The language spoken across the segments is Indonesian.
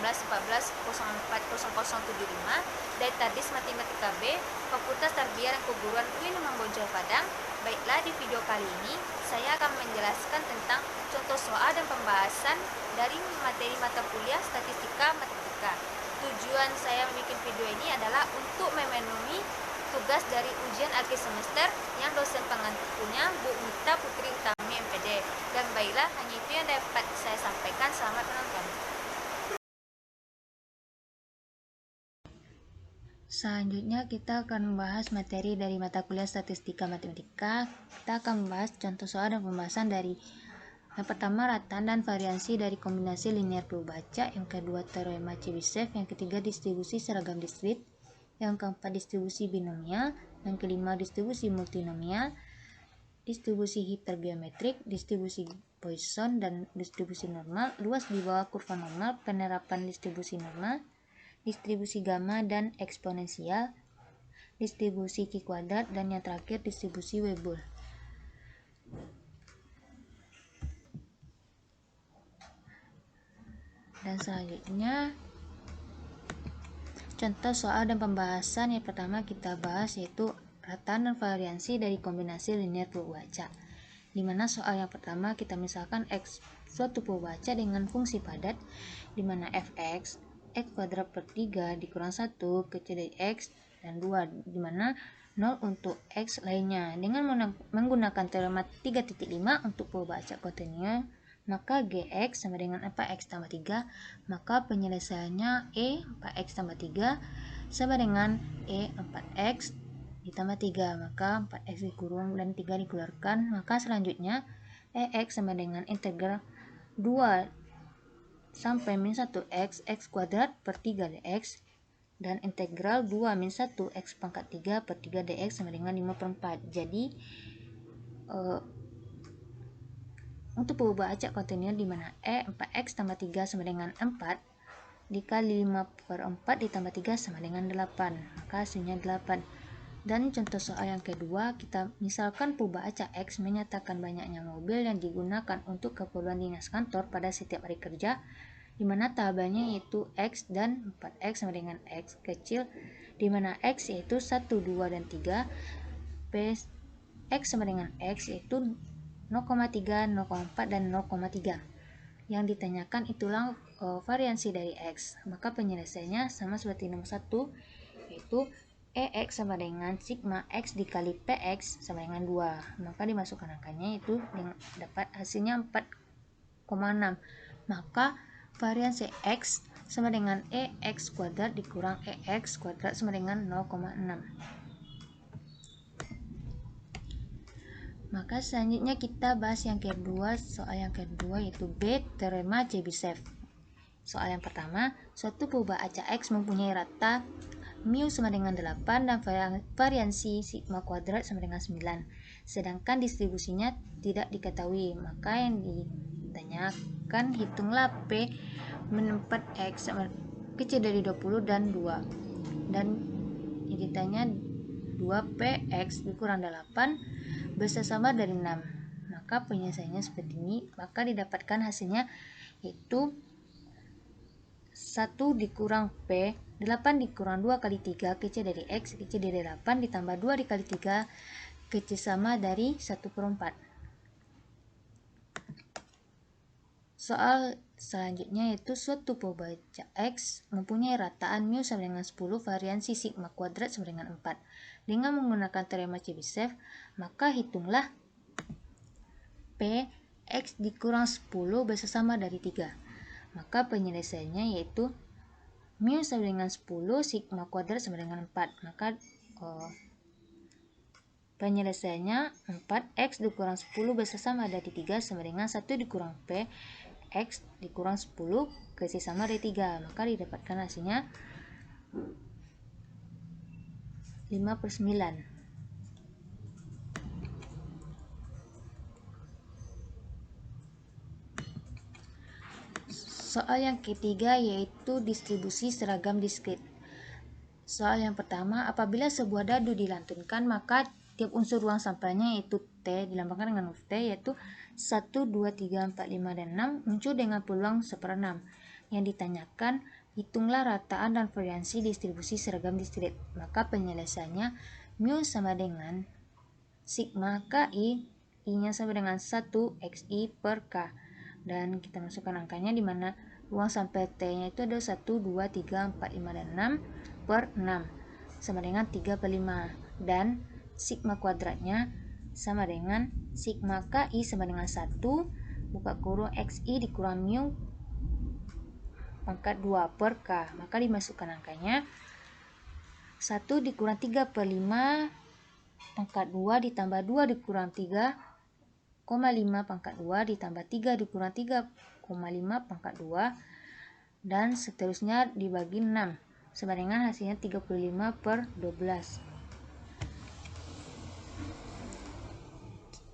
1914 04 0075 Daitadis Matematika B, Fakultas Tarbiyah dan Keguruan UIN Bonjol Padang. Baiklah, di video kali ini saya akan menjelaskan tentang contoh soal dan pembahasan dari materi mata kuliah Statistika Matematika. Tujuan saya membuat video ini adalah untuk memenuhi tugas dari ujian akhir semester yang dosen pengantarnya Bu Mita Putri Utami MPD. Dan baiklah, hanya itu yang dapat saya sampaikan. Selamat menonton. Selanjutnya kita akan membahas materi dari mata kuliah Statistika Matematika. Kita akan membahas contoh soal dan pembahasan dari yang pertama rataan dan variansi dari kombinasi linear perubaca, yang kedua teorema Chebyshev, yang ketiga distribusi seragam diskrit, yang keempat distribusi binomial, yang kelima distribusi multinomial, distribusi hipergeometrik, distribusi Poisson dan distribusi normal, luas di bawah kurva normal, penerapan distribusi normal, distribusi gamma dan eksponensial, distribusi Q kuadrat, dan yang terakhir distribusi Weibull. Dan selanjutnya contoh soal dan pembahasan yang pertama kita bahas yaitu rataan dan variansi dari kombinasi linear perubaca. Dimana soal yang pertama kita misalkan X suatu perubaca dengan fungsi padat, dimana fx x kuadrat per 3 dikurang 1 kecil dari x dan 2, dimana 0 untuk x lainnya. Dengan menggunakan teorema 3.5 untuk perubaca kontinu, maka Gx sama dengan 4x tambah 3, maka penyelesaiannya E 4x tambah 3 sama dengan E 4x ditambah 3, maka 4x dikurung dan 3 dikeluarkan, maka selanjutnya Ex sama dengan integral 2 sampai min 1x x kuadrat per 3 dx, dan integral 2 min 1 x pangkat 3 per 3 dx sama dengan 5/4. Jadi untuk perubaca kontinu di mana E 4x tambah 3 sama dengan 4 dikali 5/4 ditambah 3 sama dengan 8, maka hasilnya 8. Dan contoh soal yang kedua, kita misalkan perubaca X menyatakan banyaknya mobil yang digunakan untuk keperluan dinas kantor pada setiap hari kerja, di mana tabelnya yaitu X dan 4X sama dengan X kecil, di mana X yaitu 1, 2, dan 3, P X sama dengan X yaitu 0,3, 0,4, dan 0,3. Yang ditanyakan itulah variansi dari X. Maka penyelesaiannya sama seperti nomor 1, yaitu EX sama dengan sigma X dikali PX sama dengan 2. Maka dimasukkan angkanya itu dapat hasilnya 4,6. Maka variansi X sama dengan EX kuadrat dikurang EX kuadrat sama dengan 0,6. Maka selanjutnya kita bahas yang kedua, soal yang kedua yaitu B teorema Chebyshev. Soal yang pertama, suatu perubaca X mempunyai rata mu sama dengan 8 dan variansi sigma kuadrat sama dengan 9. Sedangkan distribusinya tidak diketahui, maka yang ditanyakan hitunglah P min 4X sama kecil dari 20 dan 2. Dan yang ditanya 2PX dikurang 8 besar sama dari 6. Maka penyelesaiannya seperti ini, maka didapatkan hasilnya yaitu 1 dikurang P, 8 dikurang 2 kali 3 kecil dari X kecil dari 8 ditambah 2 dikali 3 kecil sama dari 1/4. Soal selanjutnya yaitu suatu perubaca X mempunyai rataan mu sama dengan 10, variansi sigma kuadrat sama dengan 4. Dengan menggunakan teorema Chebyshev, maka hitunglah P X dikurang 10 besar sama dari 3. Maka penyelesaiannya yaitu mu sama dengan 10, sigma kuadrat sama dengan 4. Maka penyelesaiannya 4x dikurang 10 besar sama dari 3 sama dengan 1 dikurang P X dikurang 10 kasih sama dari 3. Maka didapatkan hasilnya 5/9. Soal yang ketiga yaitu distribusi seragam diskrit. Soal yang pertama, apabila sebuah dadu dilantunkan, maka tiap unsur ruang sampelnya yaitu T dilambangkan dengan huruf T, yaitu 1, 2, 3, 4, 5, dan 6 muncul dengan peluang 1/6. yang ditanyakan, hitunglah rataan dan variansi distribusi seragam distrik. Maka penyelesaiannya mu sama dengan sigma KI, I-nya sama dengan 1 XI per K. Dan kita masukkan angkanya di mana ruang sampai T-nya itu ada 1, 2, 3, 4, 5, dan 6 per 6 sama dengan 3 per 5. Dan sigma kuadratnya sama dengan sigma KI sama dengan 1 buka kurung XI dikurang mu pangkat 2 per K. Maka dimasukkan angkanya 1 dikurang 3 per 5 pangkat 2 ditambah 2 dikurang 3,5 pangkat 2 ditambah 3 dikurang 3,5 pangkat 2 dan seterusnya dibagi 6 sama dengan hasilnya 35 per 12.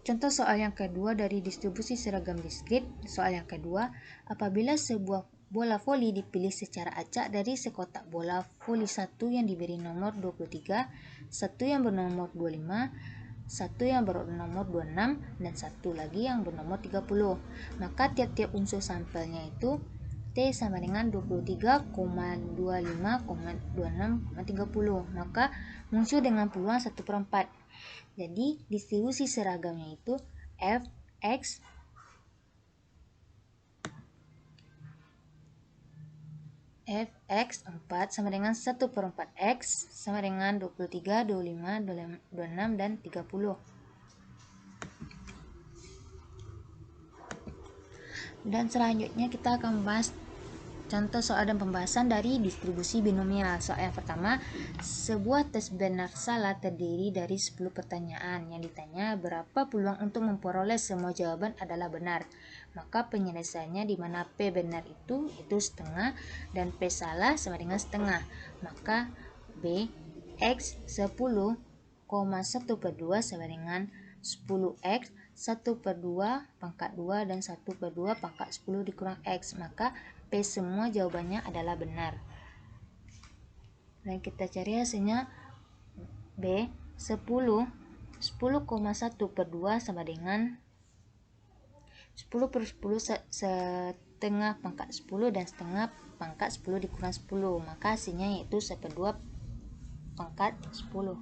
Contoh soal yang kedua dari distribusi seragam diskrit. Soal yang kedua, apabila sebuah bola voli dipilih secara acak dari sekotak bola voli satu yang diberi nomor 23, satu yang bernomor 25, satu yang bernomor 26, dan satu lagi yang bernomor 30. Maka tiap-tiap unsur sampelnya itu T sama dengan 23,25,26,30. Maka muncul dengan peluang 1/4. Jadi distribusi seragamnya itu Fx Fx 4 sama dengan 1/4 X sama dengan 23, 25, 26, dan 30. Dan selanjutnya kita akan membahas contoh soal dan pembahasan dari distribusi binomial. Soal yang pertama, sebuah tes benar salah terdiri dari 10 pertanyaan. Yang ditanya berapa peluang untuk memperoleh semua jawaban adalah benar. Maka penyelesaiannya di mana P benar itu setengah dan P salah sama dengan setengah. Maka B X 10,1/2 sama dengan 10X 1/2 pangkat 2 dan 1/2 pangkat 10 dikurang X. Maka P semua jawabannya adalah benar. Dan kita cari hasilnya B 10,1/2 sama dengan 10/10 setengah pangkat 10 dan setengah pangkat 10 dikurang 10. Maka hasilnya yaitu 1/2 pangkat 10.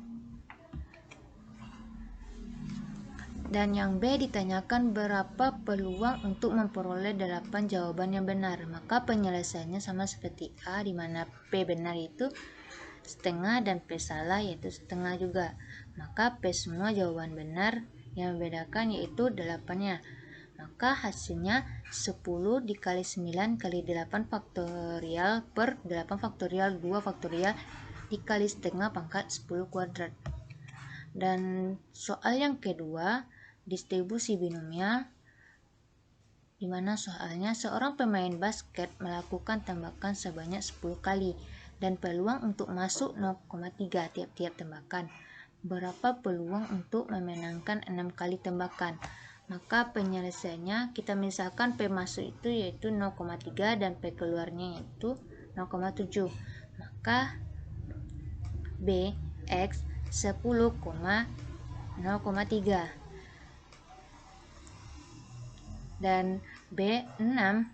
Dan yang B ditanyakan berapa peluang untuk memperoleh 8 jawaban yang benar. Maka penyelesaiannya sama seperti A, di mana P benar itu setengah dan P salah yaitu setengah juga. Maka P semua jawaban benar, yang membedakan yaitu 8-nya. Maka hasilnya 10 dikali 9 kali 8 faktorial per 8 faktorial 2 faktorial dikali setengah pangkat 10 kuadrat. Dan soal yang kedua, distribusi binomial, di mana soalnya seorang pemain basket melakukan tembakan sebanyak 10 kali dan peluang untuk masuk 0,3 tiap-tiap tembakan. Berapa peluang untuk memenangkan 6 kali tembakan? Maka penyelesaiannya kita misalkan P masuk itu yaitu 0,3 dan P keluarnya yaitu 0,7. Maka B X 10,0,3 dan B 6,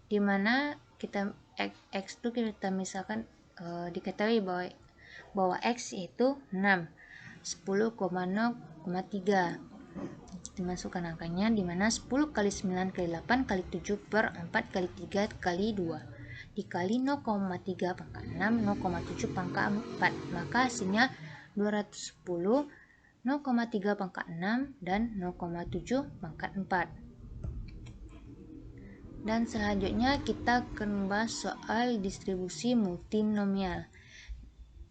di mana kita X itu kita misalkan diketahui bahwa X itu 6, 10,0,3. Kita masukkan angkanya di mana 10 kali 9 kali 8 kali 7 per 4 kali 3 kali 2 dikali 0,3 pangkat 6 0,7 pangkat 4. Maka hasilnya 210, 0,3 pangkat 6 dan 0,7 pangkat 4. Dan selanjutnya kita akan membahas soal distribusi multinomial,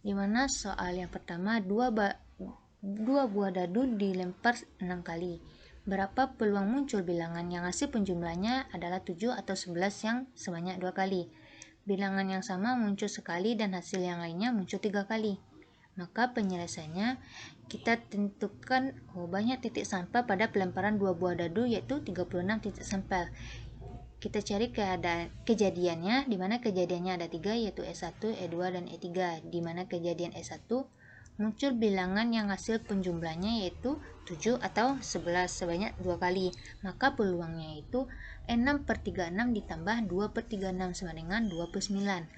di mana soal yang pertama dua buah dadu dilempar 6 kali. Berapa peluang muncul bilangan yang hasil penjumlahnya adalah 7 atau 11 yang sebanyak 2 kali. Bilangan yang sama muncul sekali dan hasil yang lainnya muncul 3 kali. Maka penyelesaiannya kita tentukan banyak titik sampel pada pelemparan dua buah dadu yaitu 36 titik sampel. Kita cari kejadiannya, di mana kejadiannya ada 3 yaitu E1, E2, dan E3, di mana kejadian E1 muncul bilangan yang hasil penjumlahnya yaitu 7 atau 11 sebanyak 2 kali. Maka peluangnya yaitu 6/36 ditambah 2/36 sama dengan 29.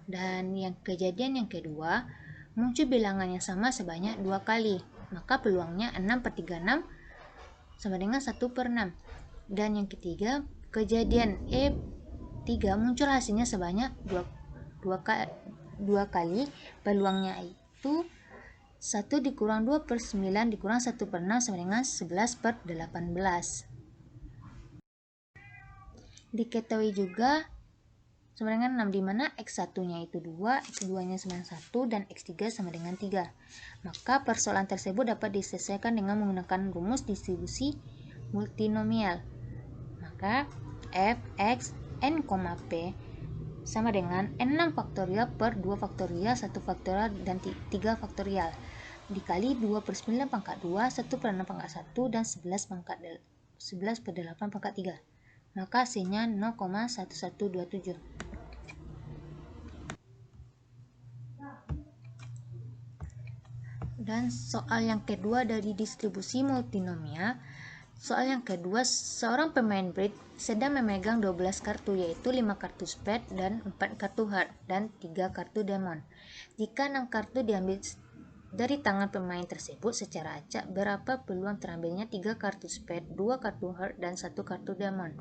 Dan yang kejadian yang kedua, muncul bilangan yang sama sebanyak 2 kali. Maka peluangnya 6/36 sama dengan 1/6. Dan yang ketiga, kejadian E3 muncul hasilnya sebanyak 2 kali. Peluangnya itu 1 dikurang 2/9 dikurang 1/6 sama dengan 11/18. Diketahui juga sama dengan 6, di mana X1-nya itu 2, X2-nya sama dengan 1, dan X3 sama dengan 3. Maka persoalan tersebut dapat diselesaikan dengan menggunakan rumus distribusi multinomial. Maka f x n, p sama dengan n6 faktorial per 2 faktorial, 1 faktorial, dan 3 faktorial dikali 2/9 pangkat 2, 1/6 pangkat 1, dan 11/8 pangkat 3. Maka hasilnya 0,1127. Dan soal yang kedua dari distribusi multinomial. Soal yang kedua, seorang pemain bridge sedang memegang 12 kartu, yaitu 5 kartu spade dan 4 kartu heart dan 3 kartu diamond. Jika 6 kartu diambil dari tangan pemain tersebut secara acak, berapa peluang terambilnya 3 kartu spade, 2 kartu heart, dan 1 kartu diamond?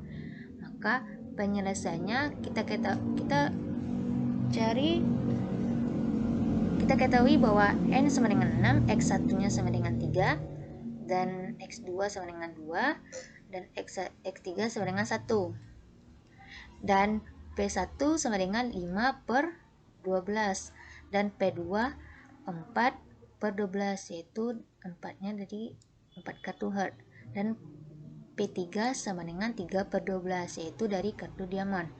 Maka penyelesaiannya kita ketahui bahwa n sama dengan 6, x1-nya sama dengan 3, dan x2 sama dengan 2, dan x3 sama dengan 1. Dan P1 sama dengan 5/12, dan P2 4/12, yaitu 4-nya dari 4 kartu heart, dan P3 sama dengan 3/12, yaitu dari kartu diamond.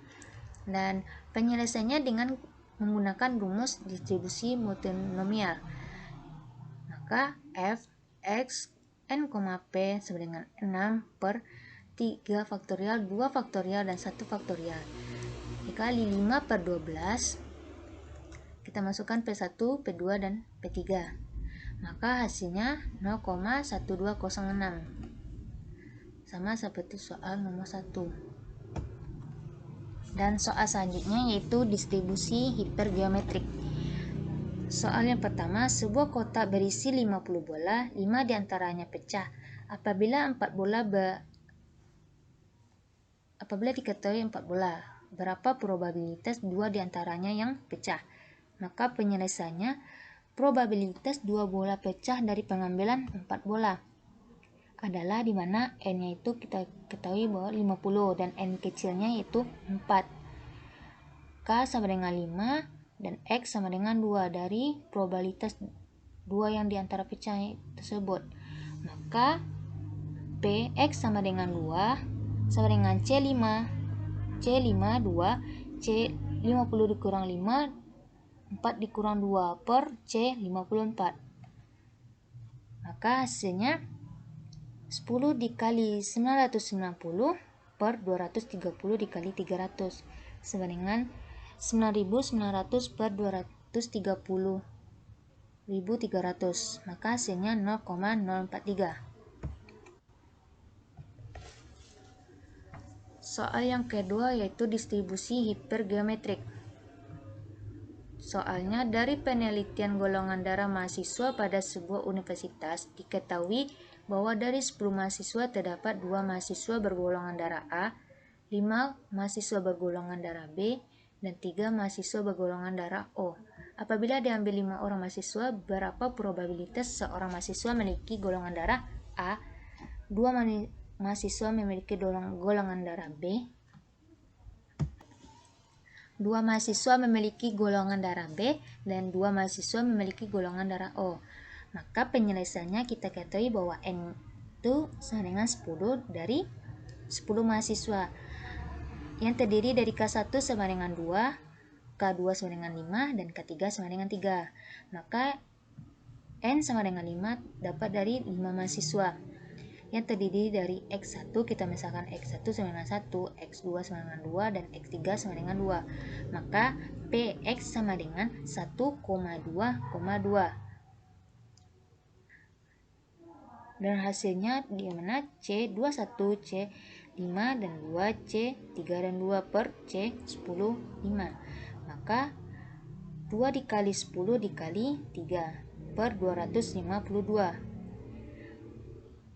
Dan penyelesaiannya dengan menggunakan rumus distribusi multinomial. Maka f x n, p sama dengan 6/3 faktorial, 2 faktorial, dan 1 faktorial dikali 5/12. Kita masukkan P1, P2, dan P3. Maka hasilnya 0,1206. Sama seperti soal nomor 1. Dan soal selanjutnya yaitu distribusi hipergeometrik. Soal yang pertama, sebuah kotak berisi 50 bola, 5 diantaranya pecah. Apabila diketahui 4 bola, berapa probabilitas 2 diantaranya yang pecah? Maka penyelesaiannya, probabilitas 2 bola pecah dari pengambilan 4 bola adalah di mana n-nya itu kita ketahui bahwa 50 dan n kecilnya yaitu 4. K sama dengan 5 dan X sama dengan 2 dari probabilitas 2 yang diantara pecah tersebut. Maka Px sama dengan 2 sama dengan C5 2, C50 dikurang 5, 4 dikurang 2 per C54. Maka hasilnya 10 dikali 990 per 230 dikali 300 sama dengan 9.900 per 230.300. Maka hasilnya 0,043. Soal yang kedua yaitu distribusi hipergeometrik. Soalnya, dari penelitian golongan darah mahasiswa pada sebuah universitas, diketahui bahwa dari 10 mahasiswa terdapat 2 mahasiswa bergolongan darah A, 5 mahasiswa bergolongan darah B, dan 3 mahasiswa bergolongan darah O. Apabila diambil 5 orang mahasiswa, berapa probabilitas seorang mahasiswa memiliki golongan darah A, 2 mahasiswa memiliki golongan darah B, 2 mahasiswa memiliki golongan darah B, dan 2 mahasiswa memiliki golongan darah O. Maka penyelesaiannya kita ketahui bahwa N itu sama dengan 10 dari 10 mahasiswa yang terdiri dari K1 sama dengan 2, K2 sama dengan 5, dan K3 sama dengan 3. Maka N sama dengan 5 dapat dari 5 mahasiswa yang terdiri dari X1, kita misalkan X1 sama dengan 1, X2 sama dengan 2, dan X3 sama dengan 2. Maka PX sama dengan 1,2,2. Dan hasilnya di mana C 21, C 5 dan 2, C 3 dan 2 per C 10, 5. Maka 2 dikali 10 dikali 3 per 252.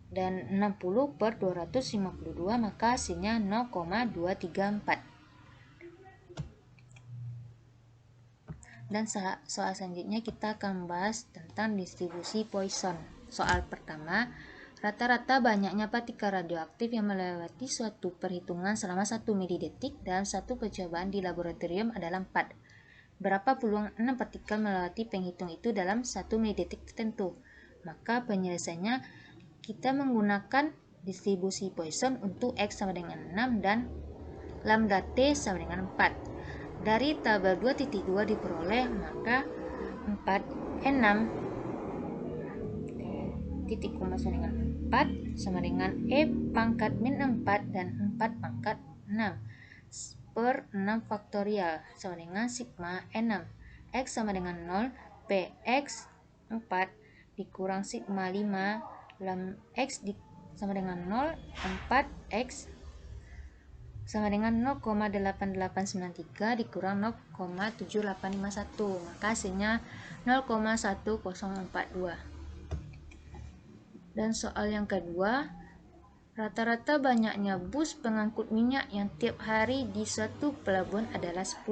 Dan 60 per 252, maka hasilnya 0,234. Dan soal selanjutnya kita akan membahas tentang distribusi Poisson. Soal pertama, rata-rata banyaknya partikel radioaktif yang melewati suatu perhitungan selama 1 milidetik dalam satu percobaan di laboratorium adalah 4. Berapa peluang 6 partikel melewati penghitung itu dalam 1 milidetik tertentu? Maka penyelesaiannya kita menggunakan distribusi Poisson untuk X sama dengan 6 dan lambda T sama dengan 4. Dari tabel 2.2 diperoleh, maka 4 6 titik koma sama dengan 4 sama dengan E pangkat min 4 dan 4 pangkat 6 per 6 faktorial sama dengan sigma N6. X sama dengan 0, Px 4 dikurang sigma 5, lam X sama dengan 0, 4X sama dengan 0,8893 dikurang 0,7851, maka hasilnya 0,1042. Dan soal yang kedua, rata-rata banyaknya bus pengangkut minyak yang tiap hari di suatu pelabuhan adalah 10.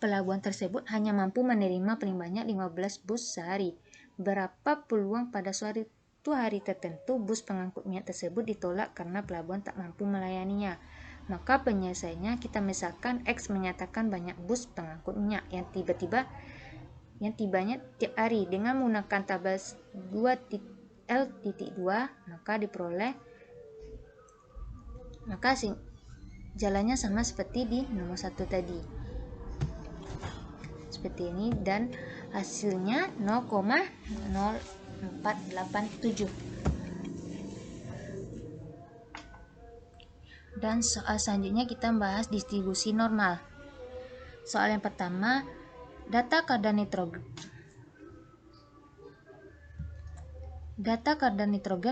Pelabuhan tersebut hanya mampu menerima paling banyak 15 bus sehari. Berapa peluang pada suatu hari tertentu bus pengangkut minyak tersebut ditolak karena pelabuhan tak mampu melayaninya? Maka penyelesaiannya kita misalkan X menyatakan banyak bus pengangkut minyak yang tibanya tiap hari dengan menggunakan tabel 2L.2, maka jalannya sama seperti di nomor 1 tadi. Seperti ini dan hasilnya 0,0487. Dan soal selanjutnya kita membahas distribusi normal. Soal yang pertama, data kadar nitrogen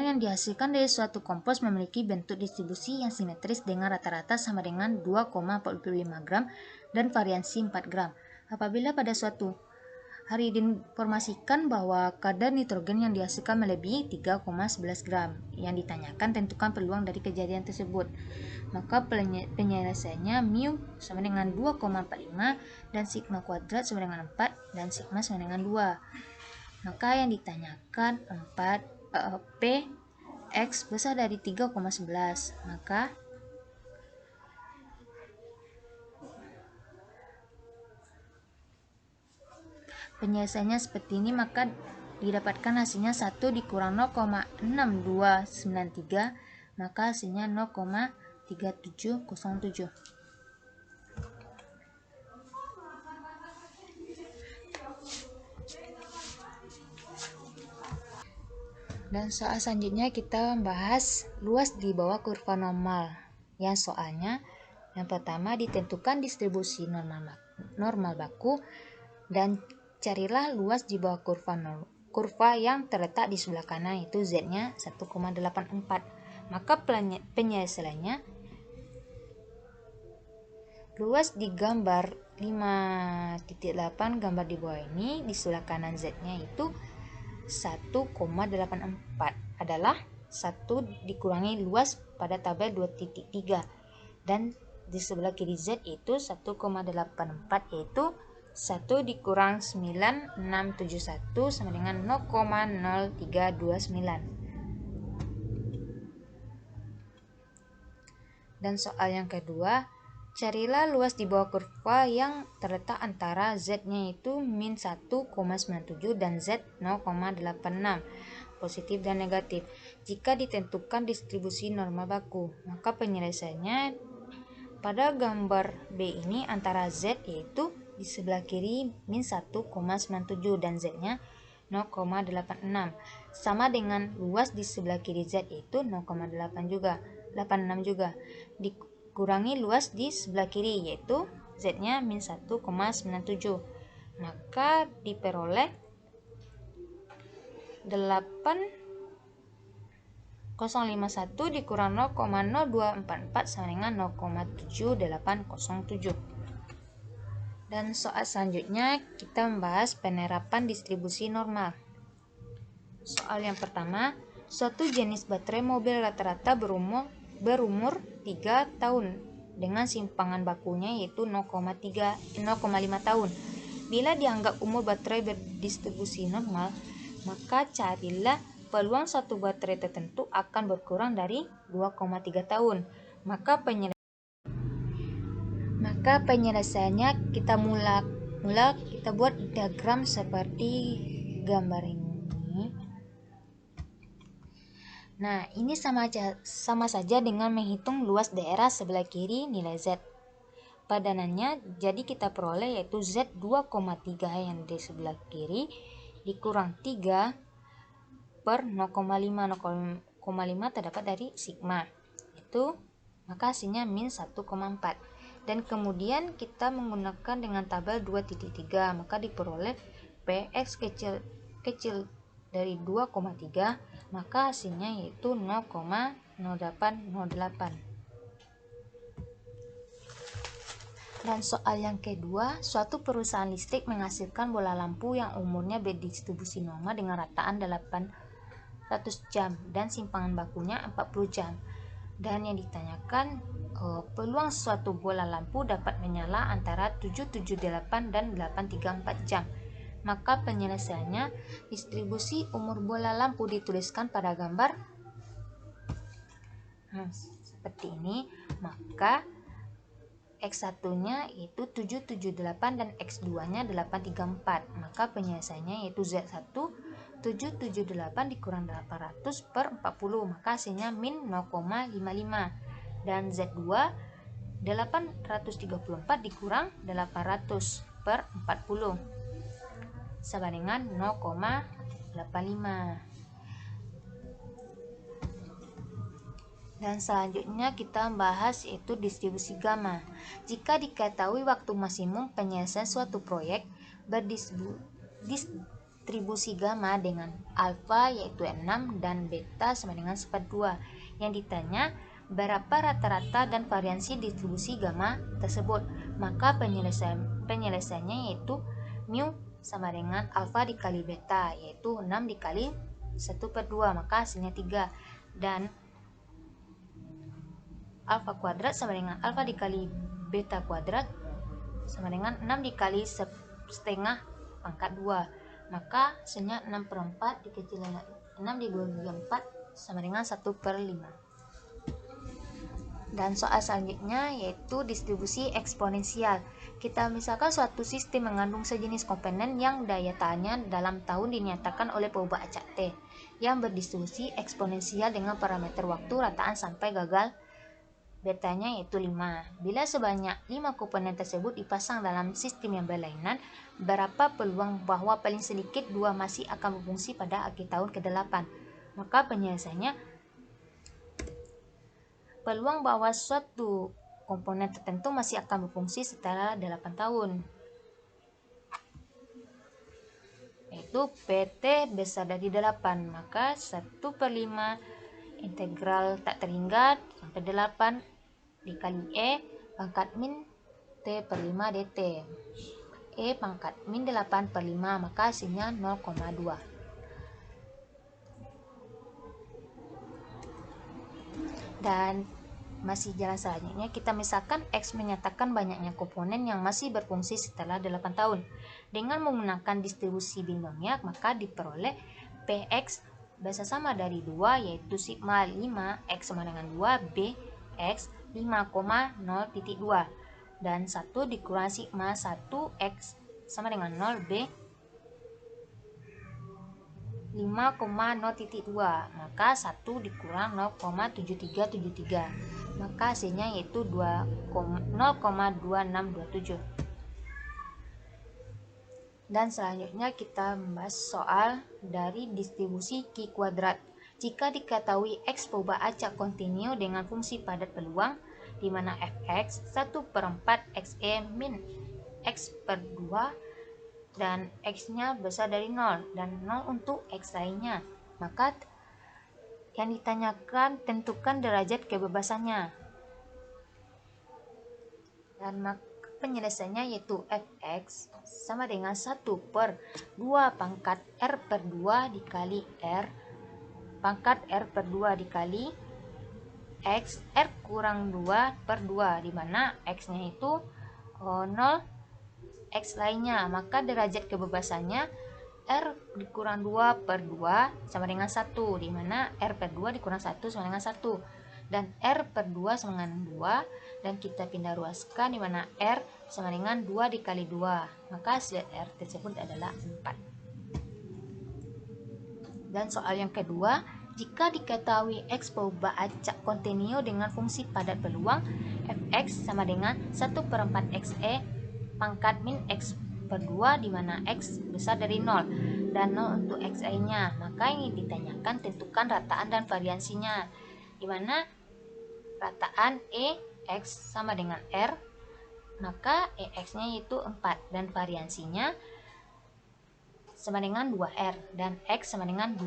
yang dihasilkan dari suatu kompos memiliki bentuk distribusi yang simetris dengan rata-rata sama dengan 2,45 gram dan variansi 4 gram. Apabila pada suatu hari diinformasikan bahwa kadar nitrogen yang dihasilkan melebihi 3,11 gram. Yang ditanyakan tentukan peluang dari kejadian tersebut. Maka penyelesaiannya mu sama dengan 2,45 dan sigma kuadrat sama dengan 4 dan sigma sama dengan 2. Maka yang ditanyakan P X besar dari 3,11. Maka penyelesaiannya seperti ini, maka didapatkan hasilnya 1 dikurang 0,6293, maka hasilnya 0,3707. Dan soal selanjutnya kita membahas luas di bawah kurva normal. Yang soalnya yang pertama, ditentukan distribusi normal baku dan carilah luas di bawah kurva yang terletak di sebelah kanan, yaitu Z-nya 1,84. Maka penyelesaiannya luas di gambar 5.8 gambar di bawah ini di sebelah kanan Z-nya itu 1,84 adalah 1 dikurangi luas pada tabel 2.3 dan di sebelah kiri Z itu 1,84 yaitu 1 dikurang 9671 sama dengan 0,0329. Dan soal yang kedua, carilah luas di bawah kurva yang terletak antara Z-nya itu min 1,97 dan Z 0,86, positif dan negatif. Jika ditentukan distribusi normal baku, maka penyelesaiannya pada gambar B ini antara Z yaitu di sebelah kiri min 1,97 dan Z-nya 0,86 sama dengan luas di sebelah kiri Z yaitu 0,86 juga dikurangi luas di sebelah kiri yaitu Z-nya min 1,97, maka diperoleh 8 051 dikurang 0,0244 sama dengan 0,7807. Dan soal selanjutnya kita membahas penerapan distribusi normal. Soal yang pertama, suatu jenis baterai mobil rata-rata berumur 3 tahun dengan simpangan bakunya yaitu 0,5 tahun. Bila dianggap umur baterai berdistribusi normal, maka carilah peluang satu baterai tertentu akan berkurang dari 2,3 tahun. Maka penyelesaiannya kita kita buat diagram seperti gambar ini. Nah, ini sama saja dengan menghitung luas daerah sebelah kiri nilai Z. Padanannya jadi kita peroleh yaitu Z 2,3 yang di sebelah kiri dikurang 3 per 0,5 terdapat dari sigma itu, maka hasilnya min 1,4. Dan kemudian kita menggunakan dengan tabel 2.3, maka diperoleh Px kecil dari 2,3, maka hasilnya yaitu 0,0808. Dan soal yang kedua, suatu perusahaan listrik menghasilkan bola lampu yang umurnya berdistribusi normal dengan rataan 800 jam dan simpangan bakunya 40 jam. Dan yang ditanyakan peluang suatu bola lampu dapat menyala antara 778 dan 834 jam. Maka penyelesaiannya, distribusi umur bola lampu dituliskan pada gambar seperti ini. Maka X1-nya itu 778 dan X2-nya 834. Maka penyelesaiannya yaitu Z1 778 dikurang 800 per 40, maka hasilnya min 0,55. Dan Z2 834 dikurang 800 per 40 sama dengan 0,85. Dan selanjutnya kita membahas yaitu distribusi gamma. Jika diketahui waktu maksimum penyelesaian suatu proyek berdistribusi gamma dengan alfa yaitu 6 dan beta sama dengan 1/2. Yang ditanya berapa rata-rata dan variansi distribusi gamma tersebut. Maka penyelesaiannya yaitu mu sama dengan alfa dikali beta yaitu 6 dikali 1/2, maka hasilnya 3. Dan alfa kuadrat sama dengan alfa dikali beta kuadrat sama dengan 6 dikali setengah pangkat 2, maka hasilnya 6/4 dikecil 6 dibagi 4 sama dengan 1/5. Dan soal selanjutnya yaitu distribusi eksponensial. Kita misalkan suatu sistem mengandung sejenis komponen yang daya tahannya dalam tahun dinyatakan oleh perubahan acak T yang berdistribusi eksponensial dengan parameter waktu rataan sampai gagal betanya yaitu 5. Bila sebanyak 5 komponen tersebut dipasang dalam sistem yang berlainan, berapa peluang bahwa paling sedikit 2 masih akan berfungsi pada akhir tahun ke-8? Maka penyelesaiannya, peluang bahwa suatu komponen tertentu masih akan berfungsi setelah 8 tahun yaitu PT besar dari 8, maka 1/5 integral tak terhingga sampai 8 dikali E pangkat min T/5 dt. E pangkat min 8/5, maka hasilnya 0,2. Dan masih jalan selanjutnya, kita misalkan X menyatakan banyaknya komponen yang masih berfungsi setelah 8 tahun. Dengan menggunakan distribusi binomial, maka diperoleh Px bersama dari 2 yaitu sigma 5 X sama dengan 2 B X 5,0.2 dan 1 dikurang sigma 1 X sama dengan 0 B 5,0.2, maka 1 dikurang 0,7373, maka hasilnya yaitu 0,2627. Dan selanjutnya kita membahas soal dari distribusi Q kuadrat. Jika diketahui X perubahan acak kontinu dengan fungsi padat peluang, di mana Fx 1/4 Xe min X/2 dan X-nya besar dari 0 dan 0 untuk X lainnya, maka Yang ditanyakan, tentukan derajat kebebasannya. Dan maka penyelesaiannya yaitu fx sama dengan 1 per 2 pangkat r per 2 dikali r pangkat r per 2 dikali x r kurang 2 per 2, di mana x nya itu 0, x lainnya. Maka derajat kebebasannya r dikurang 2 per 2 sama dengan 1, di mana r per 2 dikurang 1 sama dengan 1, dan r per 2 sama dengan 2, dan kita pindah ruaskan, di mana r sama dengan 2 dikali 2, maka hasil r tersebut adalah 4. Dan soal yang kedua, jika diketahui x berubah acak kontinue dengan fungsi padat peluang, fx sama dengan 1 per 4 xe pangkat min x per 2, di mana x besar dari 0 dan 0 untuk xe nya. Maka ini ditanyakan, tentukan rataan dan variansinya, di mana rataan x sama dengan r, maka x nya yaitu 4 dan variansinya sama dengan 2r, dan x sama dengan 2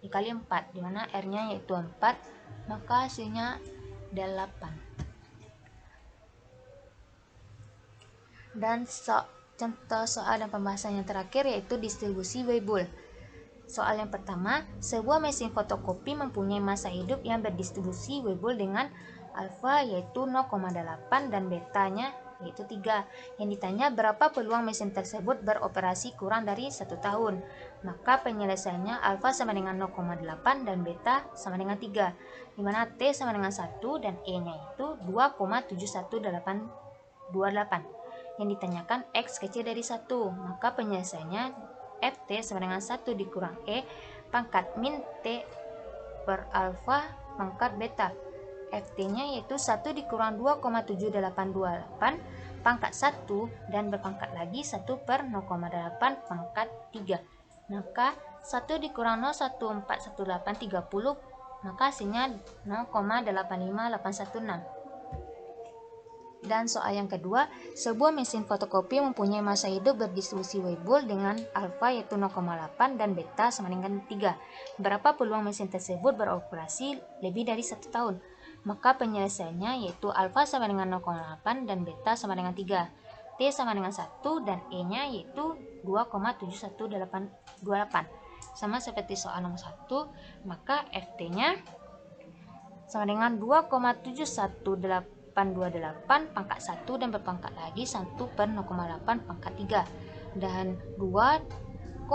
dikali 4, di mana r nya yaitu 4, maka hasilnya 8. Dan contoh soal dan pembahasan yang terakhir yaitu distribusi Weibull. Soal yang pertama, sebuah mesin fotokopi mempunyai masa hidup yang berdistribusi Weibull dengan alfa yaitu 0,8 dan betanya yaitu 3. Yang ditanya, berapa peluang mesin tersebut beroperasi kurang dari 1 tahun? Maka penyelesaiannya alfa sama dengan 0,8 dan beta sama dengan 3, di mana t sama dengan 1 dan e nya itu 2,71828. Yang ditanyakan x kecil dari 1, maka penyelesaiannya ft sama dengan 1 dikurang e pangkat min t per alfa pangkat beta. ft nya yaitu 1 dikurang 2,7828 pangkat 1 dan berpangkat lagi 1 per 0,8 pangkat 3. Maka 1 dikurang 0,1411830, maka hasilnya 0,85816. Dan soal yang kedua, sebuah mesin fotokopi mempunyai masa hidup berdistribusi Weibull dengan alfa yaitu 0,8 dan beta sama dengan 3. Berapa peluang mesin tersebut beroperasi lebih dari 1 tahun? Maka penyelesaiannya yaitu alfa sama dengan 0,8 dan beta sama dengan 3. T sama dengan 1 dan E nya yaitu 2,71828. Sama seperti soal nomor 1, maka FT nya sama dengan 2,71828 pangkat 1 dan berpangkat lagi 1 per 0,8 pangkat 3, dan 2,71828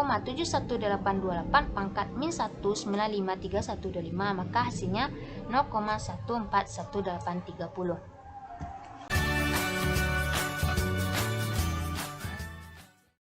pangkat min 1,95315, maka hasilnya 0,1411830.